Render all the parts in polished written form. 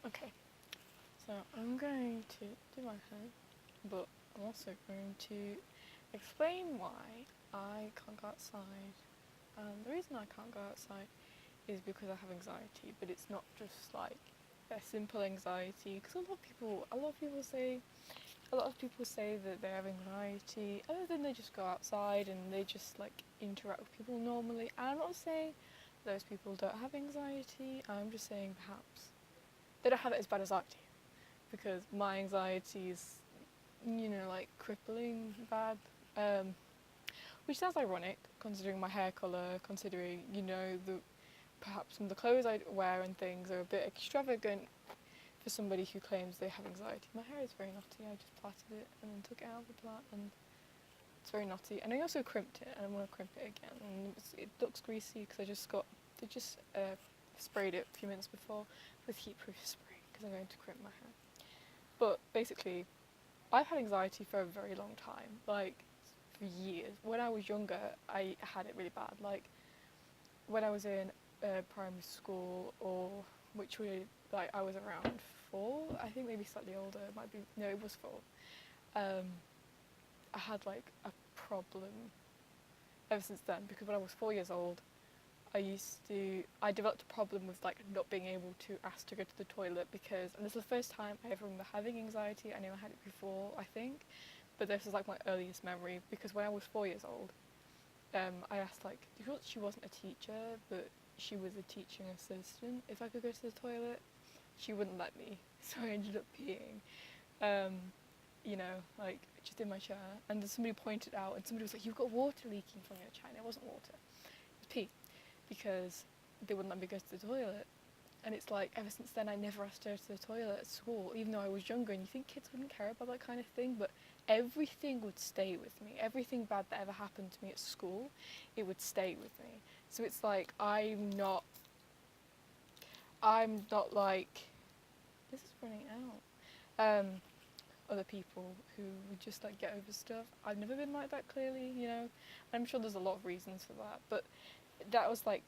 Okay, so I'm going to do my hair, but I'm also going to explain why I can't go outside. And the reason I can't go outside is because I have anxiety, but it's not just like a simple anxiety. Because a lot of people say that they have anxiety, other than they just go outside and they just like interact with people normally. And I'm not saying those people don't have anxiety. I'm just saying perhaps they don't have it as bad as I do, because my anxiety is, like crippling bad. Um, which sounds ironic considering my hair colour, considering, the perhaps some of the clothes I wear and things are a bit extravagant for somebody who claims they have anxiety. My hair is very knotty. I just plaited it and then took it out of the plait, and it's very knotty. And I also crimped it, and I want to crimp it again. And it looks greasy because they just sprayed it a few minutes before with heatproof spray because I'm going to crimp my hair. But basically, I've had anxiety for a very long time, like for years. When I was younger, I had it really bad. Like when I was in primary school, or which we like I was around 4, I think maybe slightly older. It might be no, it was 4. Um, I had like a problem ever since then, because when I was 4 years old, I developed a problem with like not being able to ask to go to the toilet, because, and this is the first time I ever remember having anxiety. I never had it before, I think, but this is like my earliest memory, because when I was 4 years old, I asked, like, because she wasn't a teacher, but she was a teaching assistant, if I could go to the toilet. She wouldn't let me, so I ended up peeing. Um, like just in my chair, and then somebody pointed out, and somebody was like, "You've got water leaking from your chair." And it wasn't water, it was pee, because they wouldn't let me go to the toilet. And it's like, ever since then, I never asked to go to the toilet at school, even though I was younger. And you think kids wouldn't care about that kind of thing, but everything would stay with me. Everything bad that ever happened to me at school, it would stay with me. So it's like, I'm not like, this is running out. Other people who would just like get over stuff. I've never been like that, clearly. I'm sure there's a lot of reasons for that, but that was like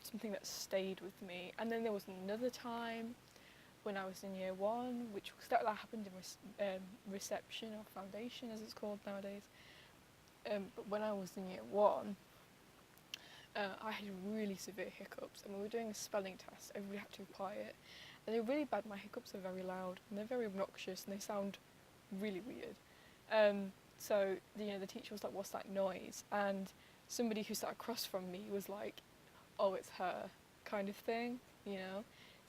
something that stayed with me. And then there was another time when I was in year 1, which was that happened in reception, or foundation as it's called nowadays. But when I was in year 1, I had really severe hiccups, and we were doing a spelling test. Everybody had to be quiet, and they're really bad. My hiccups are very loud, and they're very obnoxious, and they sound really weird. So the teacher was like, "What's that noise?" And somebody who sat across from me was like, "Oh, it's her," kind of thing.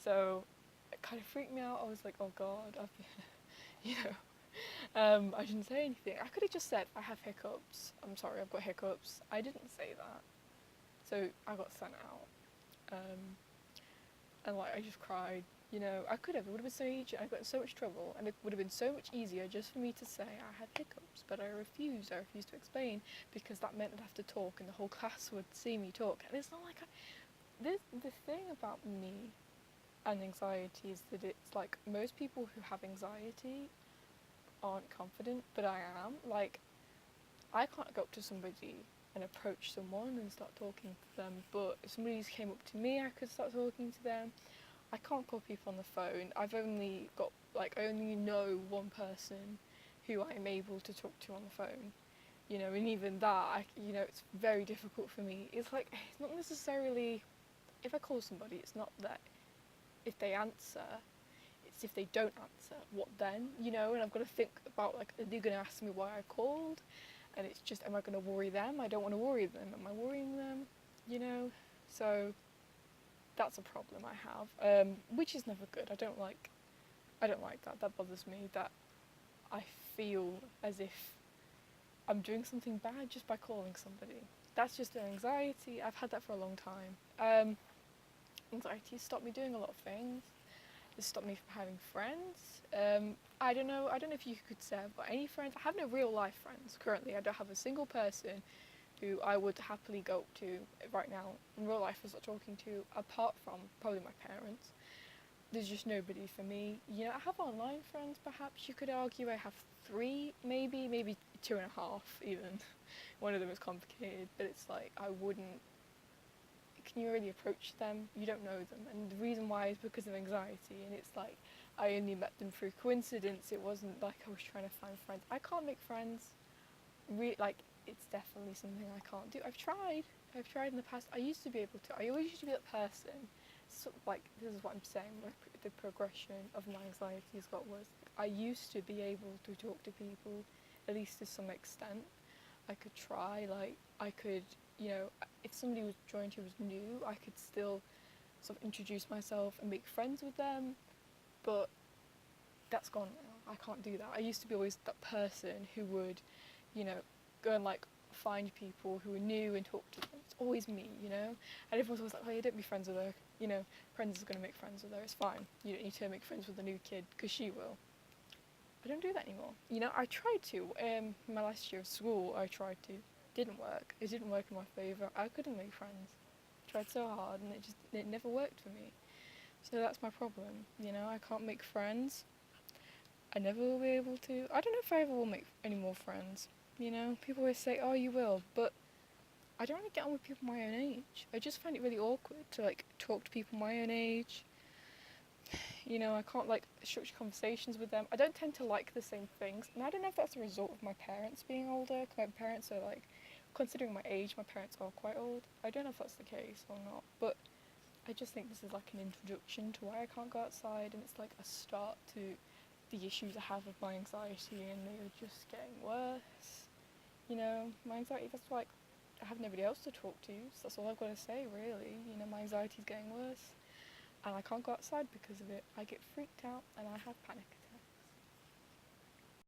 So it kind of freaked me out. I was like, "Oh God, you I didn't say anything. I could have just said I have hiccups. I'm sorry, I've got hiccups. I didn't say that." So I got sent out, and like I just cried. I could have. It would have been so easy. I got in so much trouble, and it would have been so much easier just for me to say I had hiccups. But I refused. I refused to explain, because that meant I'd have to talk, and the whole class would see me talk. And it's not like the thing about me and anxiety is that it's like most people who have anxiety aren't confident, but I am. Like, I can't go up to somebody and approach someone and start talking to them, but if somebody came up to me, I could start talking to them. I can't call people on the phone. I only know one person who I'm able to talk to on the phone, and even that, it's very difficult for me. It's like, it's not necessarily, if I call somebody, it's not that if they answer, it's if they don't answer, what then, and I've got to think about, like, are they going to ask me why I called? And it's just, am I going to worry them? I don't want to worry them. Am I worrying them? So that's a problem I have, which is never good. I don't like that. That bothers me, that I feel as if I'm doing something bad just by calling somebody. That's just an anxiety. I've had that for a long time. Anxiety stopped me doing a lot of things. It stopped me from having friends. I don't know if you could say I've got any friends. I have no real life friends currently. I don't have a single person who I would happily go up to right now in real life and start talking to, apart from probably my parents. There's just nobody for me. I have online friends, perhaps you could argue. I have 3, maybe 2.5 even. One of them is complicated, but it's like, I wouldn't can you really approach them? You don't know them, and the reason why is because of anxiety. And it's like I only met them through coincidence. It wasn't like I was trying to find friends. I can't make friends. Like it's definitely something I can't do. I've tried. I've tried in the past. I used to be able to. I always used to be that person. So, like this is what I'm saying. The progression of my anxiety has got worse. I used to be able to talk to people, at least to some extent. I could try. Like I could, you know, if somebody was joined who was new, I could still sort of introduce myself and make friends with them. But that's gone now. I can't do that. I used to be always that person who would, you know, go and like find people who are new and talk to them. It's always me, you know? And everyone's always like, oh, you don't be friends with her. You know, friends is going to make friends with her. It's fine. You don't need to make friends with a new kid because she will. I don't do that anymore. You know, I tried to. My last year of school, I tried to. Didn't work. It didn't work in my favour. I couldn't make friends. Tried so hard and it never worked for me. So that's my problem. You know, I can't make friends. I never will be able to. I don't know if I ever will make any more friends. You know, people always say, "Oh, you will," but I don't really get on with people my own age. I just find it really awkward to like talk to people my own age. You know, I can't like structure conversations with them. I don't tend to like the same things, and I don't know if that's a result of my parents being older. 'Cause my parents are like, considering my age, my parents are quite old. I don't know if that's the case or not, but I just think this is like an introduction to why I can't go outside, and it's like a start to the issues I have with my anxiety, and they are just getting worse. You know, my anxiety, that's like, I have nobody else to talk to, so that's all I've got to say, really. You know, my anxiety's getting worse, and I can't go outside because of it. I get freaked out, and I have panic